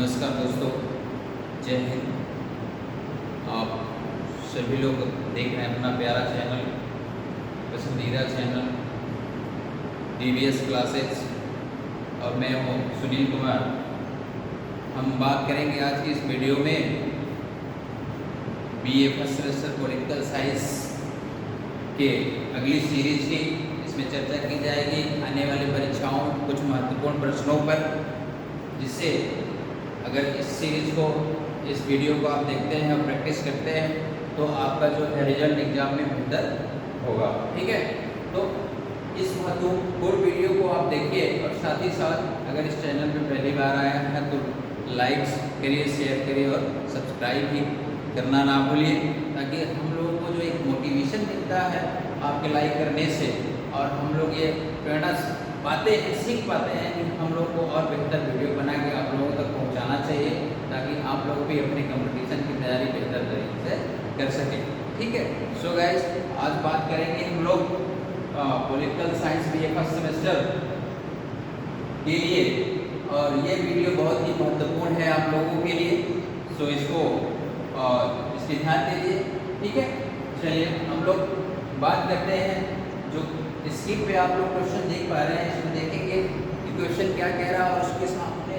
नमस्कार दोस्तों, जय हिंद। आप सभी लोग देख रहे हैं अपना प्यारा चैनल, पसंदीदा चैनल DVS क्लासेस, और मैं हूँ सुनील कुमार। हम बात करेंगे आज की इस वीडियो में BA first semester political science के अगली सीरीज की। इसमें चर्चा की जाएगी आने वाली परीक्षाओं कुछ महत्वपूर्ण प्रश्नों पर, जिससे अगर इस सीरीज को, इस वीडियो को आप देखते हैं और प्रैक्टिस करते हैं तो आपका जो है रिजल्ट एग्जाम में बेहतर होगा। ठीक है, तो इस महत्वपूर्ण वीडियो को आप देखिए, और साथ ही साथ अगर इस चैनल पर पहली बार आया है तो लाइक्स करिए, शेयर करिए और सब्सक्राइब भी करना ना भूलिए, ताकि हम लोगों को जो एक मोटिवेशन मिलता है आपके लाइक करने से, और हम लोग ये प्रेरणा पाते हैं, सीख पाते हैं कि हम लोग को और बेहतर वीडियो बना के आप लोगों तक पहुंचाना चाहिए, ताकि आप लोग भी अपने कंपटीशन की तैयारी बेहतर तरीके से कर सकें। ठीक है, सो गाइस, आज बात करेंगे हम लोग political science BA first semester के लिए, और ये वीडियो बहुत ही महत्वपूर्ण है आप लोगों के लिए, सो इसको इसके ध्यान दीजिए। ठीक है, चलिए हम लोग बात करते हैं। जो स्क्रीन पे आप लोग क्वेश्चन देख पा रहे हैं, इसमें देखेंगे कि क्वेश्चन क्या कह रहा है, और उसके सामने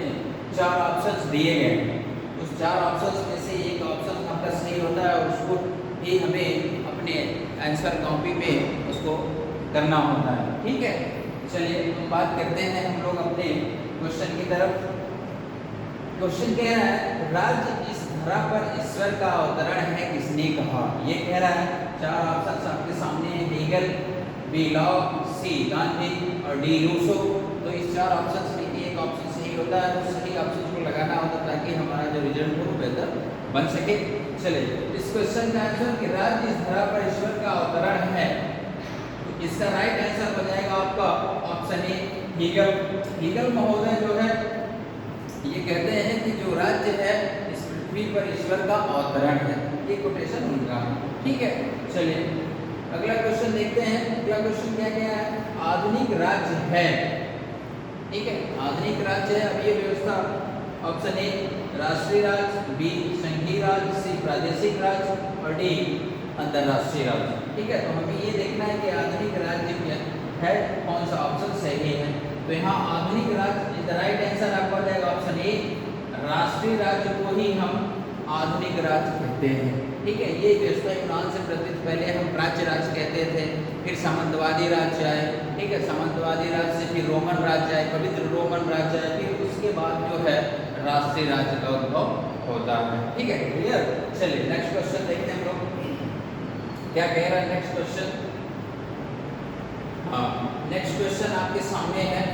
4 ऑप्शंस दिए गए। उस 4 ऑप्शंस में से एक ऑप्शन आपका सही होता है, और उसको ही हमें अपने आंसर कॉपी पे उसको करना होता है। ठीक है, चलिए हम बात करते हैं हम लोग अपने क्वेश्चन की तरफ। क्वेश्चन कह रहा है, राज्य इस धरा पर ईश्वर का अवतरण है किसने कहा। ये कह रहा है, 4 ऑप्शन आपके सामने है, Hegel, B lock, C Gandhi और D रूसो। तो इस 4 ऑप्शन में एक ऑप्शन सही होता है, तो सही ऑप्शन को लगाना होता है ताकि हमारा जो रिजल्ट हो बेहतर बन सके। चलिए इस क्वेश्चन का आंसर कि राज्य इस धरा पर ईश्वर का अवतरण है, तो इसका राइट आंसर हो जाएगा आपका ऑप्शन ए, हेगल। हेगल महोदय जो है ये कहते हैं कि जो राज्य है इस पृथ्वी पर ईश्वर का अवतरण है। ये कोटेशन उनका है। ठीक है, चलिए अगला क्वेश्चन देखते हैं। अगला क्वेश्चन क्या क्या है, आधुनिक राज्य है। ठीक है, आधुनिक राज्य है। अब ये व्यवस्था ऑप्शन ए राष्ट्रीय राज्य, B संघीय राज्य, C प्रादेशिक राज्य और D अंतरराष्ट्रीय राज्य। ठीक है, तो हमें ये देखना है कि आधुनिक राज्य क्या है, कौन सा ऑप्शन सही है। तो यहाँ आधुनिक राज्य, राइट आंसर आपका हो जाएगा ऑप्शन ए, राष्ट्रीय राज्य को ही हम आधुनिक राज्य कहते हैं। ठीक है, ये व्यवस्था यूनान से प्रतित, पहले हम प्राच्य राज्य कहते थे, फिर सामंतवादी राज्य आए। ठीक है, सामंतवादी राज्य से फिर रोमन राज्य आए, पवित्र रोमन राज्य आए, फिर उसके बाद जो है राष्ट्रीय राज्य का उद्भव होता है। ठीक है, क्लियर। चलिए नेक्स्ट क्वेश्चन देखते हैं हम लोग क्या कह रहा है। नेक्स्ट क्वेश्चन, हाँ नेक्स्ट क्वेश्चन आपके सामने है,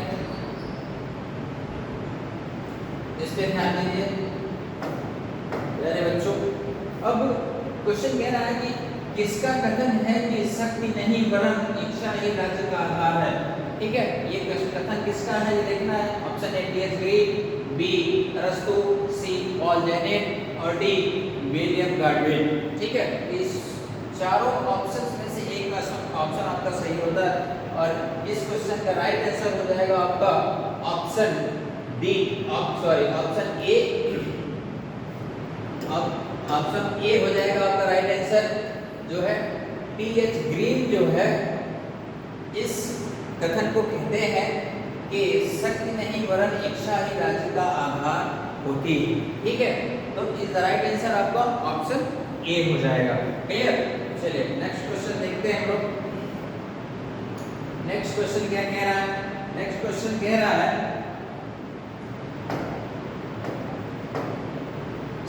इस पे ध्यान दीजिए मेरे बच्चों। अब क्वेश्चन कह रहा है कि किसका कथन है कि शक्ति नहीं वरन इच्छा ही राज्य का आधार है। ठीक है, ये कथन किसका है ये देखना है। ऑप्शन ए T.H. ग्रीन, B अरस्तु, C पॉल जेनेट और D विलियम गाडविन। ठीक है, इस चारों ऑप्शंस में से एक का ऑप्शन आपका सही होता है, और इस क्वेश्चन का राइट आंसर हो जाएगा आपका ऑप्शन D, ऑप्शन ए। अब ऑप्शन ए हो जाएगा आपका राइट आंसर, जो है T.H. ग्रीन जो है इस कथन को कहते हैं कि शक्ति नहीं वरन इच्छा ही राज्य का आधार होती है। ठीक है, तो इस राइट आंसर आपका ऑप्शन ए हो जाएगा। क्लियर। चलिए नेक्स्ट क्वेश्चन देखते हैं हम लोग। नेक्स्ट क्वेश्चन क्या कह रहा है। नेक्स्ट क्वेश्चन कह रहा है,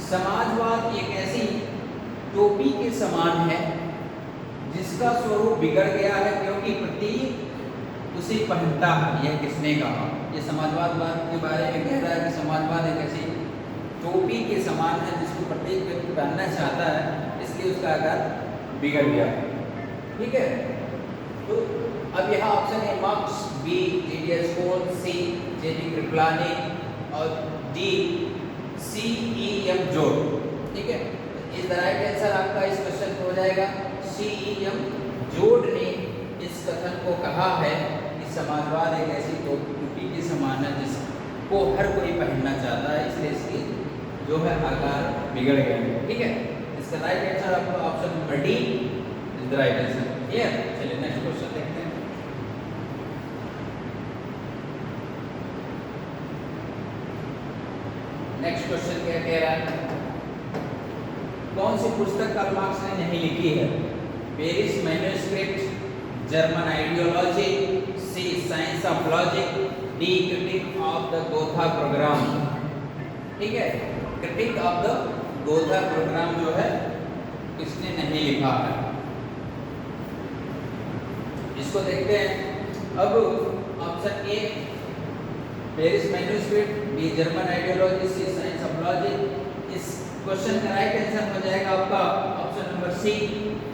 समाजवाद एक ऐसी टोपी के समान है जिसका स्वरूप बिगड़ गया है क्योंकि प्रतीक उसे पहनता है। यह किसने कहा। ये समाजवाद के बारे में कह रहा है कि समाजवाद एक ऐसी टोपी के समान है जिसको प्रत्येक व्यक्ति पहनना चाहता है, इसलिए उसका आकार बिगड़ गया। ठीक है, तो अब यहाँ ऑप्शन है मार्क्स, B J.D.S. कोल, C J.D. कृपलानी और D C.E.M. जोड। ठीक है, इस राइट आंसर आपका इस क्वेश्चन को हो जाएगा C.E.M. जोड ने इस कथन को कहा है कि समाजवाद एक ऐसी टोपी के समान है को हर कोई पहनना चाहता है, इसलिए इसकी जो है आकार बिगड़ गया है। ठीक है, इसका राइट आंसर आपका option number D is the right answer. Clear? चलिए नेक्स्ट क्वेश्चन देखते हैं। नेक्स्ट क्वेश्चन क्या कह रहा है? कौन सी पुस्तक कार्ल मार्क्स ने नहीं लिखी है? Paris manuscript, German ideology, C science of logic, D critique of the Gotha programme. ठीक है, critique of the Gotha programme जो है किसने नहीं लिखा है? इसको देखते हैं। अब option A Paris manuscript, B German ideology, C science of logic. इस क्वेश्चन का राइट आंसर हो जाएगा आपका option number C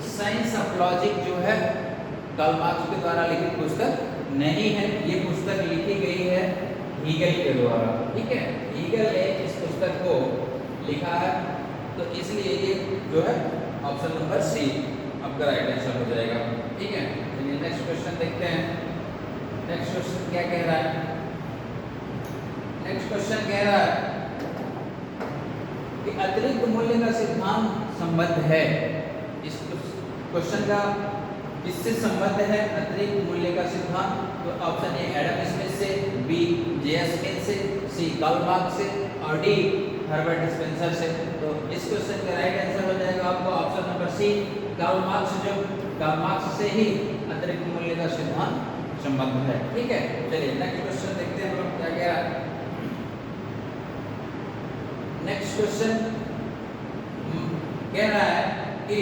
science of logic जो है कार्ल मार्क्स के द्वारा लिखित पुस्तक नहीं है। ये पुस्तक लिखी गई है हीगल के द्वारा। ठीक है, हीगल ने इस पुस्तक को लिखा है, तो इसलिए ये जो है ऑप्शन नंबर सी आपका राइट आंसर हो जाएगा। ठीक है, चलिए नेक्स्ट क्वेश्चन देखते हैं। नेक्स्ट क्वेश्चन क्या कह रहा है? नेक्स्ट क्वेश्चन कह रहा है कि अतिरिक्त मूल्य का सिद्धांत संबद्ध है। इस क्वेश्चन का किससे संबद्ध है अतिरिक्त मूल्य का सिद्धांत? तो ऑप्शन ए एडम स्मिथ से, बी जे.एस. मिल से, सी कार्ल मार्क्स से और डी हर्बर्ट स्पेंसर से। तो इस क्वेश्चन का राइट आंसर हो जाएगा आपको option number C Karl Marx, जो कार्ल मार्क्स से ही अतिरिक्त मूल्य का सिद्धांत संबद्ध है। ठीक है, चलिए नेक्स्ट क्वेश्चन देखते हैं हम लोग क्या कह रहा है। नेक्स्ट क्वेश्चन कह रहा है कि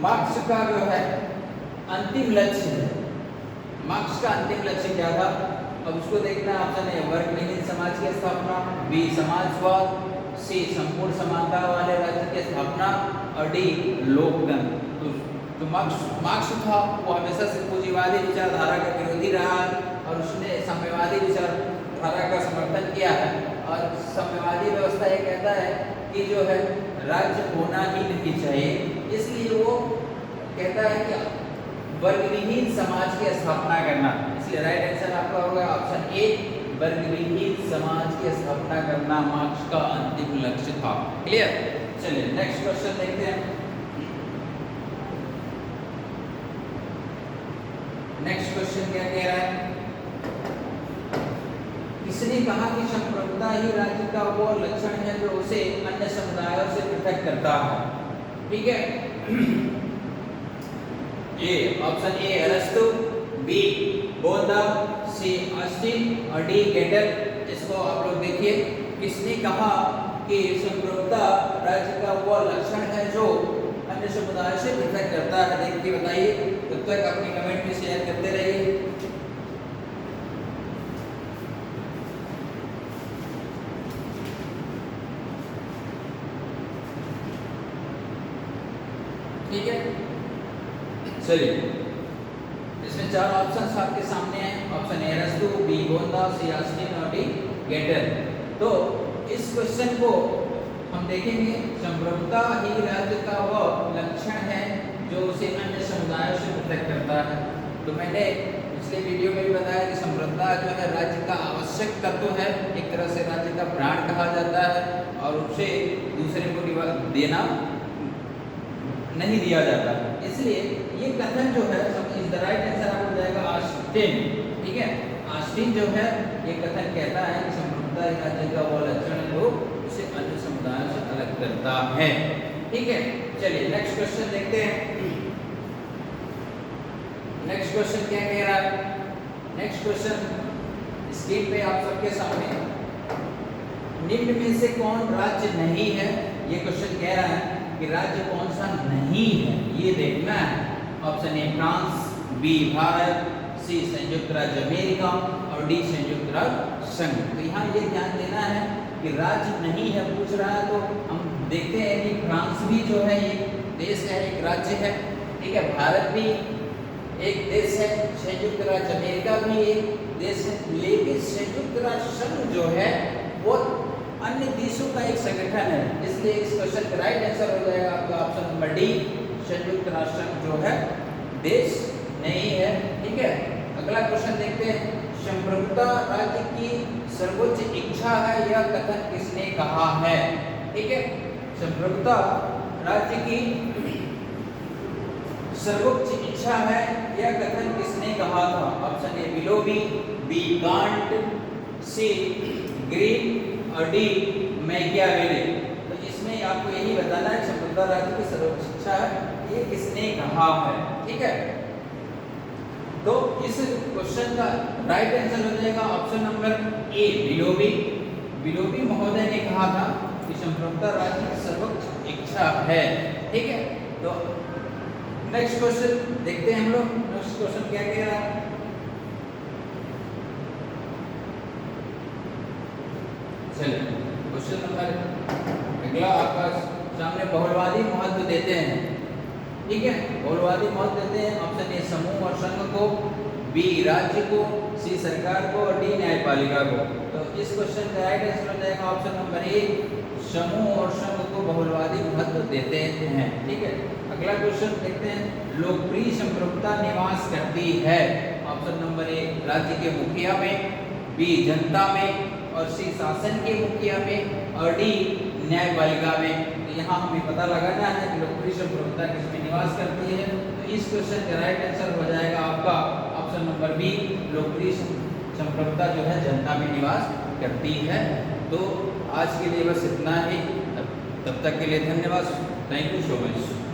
मार्क्स का जो है अंतिम लक्ष्य है। मार्क्स का अंतिम लक्ष्य क्या था? अब उसको देखना है। ऑप्शन ए वर्गविहीन समाज की स्थापना, बी समाजवाद, सी संपूर्ण समानता वाले राज्य की स्थापना और डी लोकतंत्र। तो जो मार्क्स था वो हमेशा से पूंजीवादी विचारधारा का विरोधी रहा और उसने साम्यवादी विचारधारा का समर्थन किया है। और साम्यवादी व्यवस्था ये कहता है कि जो है राज्य होना ही नहीं चाहिए, इसलिए वो कहता है कि वर्गविहीन समाज की स्थापना करना। इसलिए राइट आंसर आपका होगा ऑप्शन ए वर्गविहीन समाज की स्थापना करना मार्क्स का अंतिम लक्ष्य था। क्लियर? चलिए नेक्स्ट क्वेश्चन देखते हैं। नेक्स्ट क्वेश्चन क्या कह रहा है? किसने कहा कि संप्रभुता ही राज्य का वो लक्षण है जो उसे अन्य समुदायों से पृथक करता है? ठीक है, ये ऑप्शन ए अरस्तु, बी बोधा, सी ऑस्टिन और डी गेटल। इसको आप लोग देखिए, किसने कहा कि संप्रभुता राज्य का वो लक्षण है जो अन्य समुदायों से पृथक करता है? देख के बताइए, तब तक अपनी कमेंट में शेयर करते रहिए। ठीक है, चलिए इसमें चार ऑप्शंस आपके सामने हैं। ऑप्शन ए अरस्तु, बी बोधा, सी ऑस्टिन और डी गेटल। तो इस क्वेश्चन को हम देखेंगे, संप्रभुता ही राज्य का वह लक्षण है जो उसे अन्य समुदायों से पृथक करता है। तो मैंने पिछले वीडियो में भी बताया कि संप्रभुता जो है राज्य का आवश्यक तत्व है, एक तरह से राज्य का प्राण कहा जाता है और उसे दूसरे को देना नहीं दिया जाता। इसलिए ये कथन जो है इस द राइट आंसर आपको जाएगा ऑस्टिन। ठीक है, ऑस्टिन जो है ये कथन कहता है कि संप्रभुता राज्य का वो लक्षण जो उसे अन्य समुदायों से अलग करता है। ठीक है, चलिए नेक्स्ट क्वेश्चन देखते हैं। नेक्स्ट क्वेश्चन क्या कह रहा है? नेक्स्ट क्वेश्चन स्क्रीन पे आप सबके सामने, निम्न में से कौन राज्य नहीं है? ये क्वेश्चन कह रहा है कि राज्य कौन सा नहीं है, ये देखना है। Option A France, B Bharat, C संयुक्त राज्य अमेरिका और डी संयुक्त राज्य संघ। तो यहाँ ये ध्यान देना है कि राज्य नहीं है पूछ रहा है, तो हम देखते हैं कि फ्रांस भी जो है एक देश है, एक राज्य है। ठीक है, भारत भी एक देश है, संयुक्त राज्य अमेरिका भी एक देश है, लेकिन संयुक्त राष्ट्र संघ जो है वो अन्य देशों का एक संगठन है। इसलिए इस क्वेश्चन का राइट आंसर हो जाएगा आपका ऑप्शन नंबर डी, संयुक्त राष्ट्र संघ जो है देश नहीं है। ठीक है, अगला क्वेश्चन देखते हैं। संप्रभुता राज्य की सर्वोच्च इच्छा है यह कथन किसने कहा है? ठीक है, संप्रभुता राज्य की सर्वोच्च इच्छा है यह कथन किसने कहा था? ऑप्शन ए बिलोबी, बी कांट, सी ग्रीन और डी मैकियावेली। तो इसमें आपको यही बताना है संप्रभुता राज्य की सर्वोच्च इच्छा है ये किसने कहा है। ठीक है, तो इस क्वेश्चन का राइट आंसर हो जाएगा ऑप्शन नंबर ए बिलोबी। बिलोबी महोदय ने कहा था कि संप्रभुता राज्य की सर्वोच्च इच्छा है। ठीक है, तो नेक्स्ट क्वेश्चन देखते हैं हम लोग। नेक्स्ट क्वेश्चन क्या कह रहा है? चलिए क्वेश्चन नंबर अगला आपका सामने बहुलवादी महत्व देते हैं। ठीक है, बहुलवादी महत्व देते हैं। ऑप्शन ए समूह और संघ को, बी राज्य को, सी सरकार को और डी न्यायपालिका को। तो इस क्वेश्चन का राइट आंसर हो जाएगा ऑप्शन नंबर ए समूह और संघ को बहुलवादी महत्व देते हैं। ठीक है, अगला क्वेश्चन देखते हैं। लोकप्रिय संप्रभुता निवास करती है। ऑप्शन नंबर ए राज्य के मुखिया में, बी जनता में और सी शासन के मुखिया में और डी न्यायपालिका में। तो यहाँ हमें पता लगाना है कि लोकप्रिय संप्रभुता किसमें निवास करती है। तो इस क्वेश्चन का राइट आंसर हो जाएगा आपका ऑप्शन नंबर बी लोकप्रिय संप्रभुता जो है जनता में निवास करती है। तो आज के लिए बस इतना ही। तब तक के लिए धन्यवाद। Thank you so much.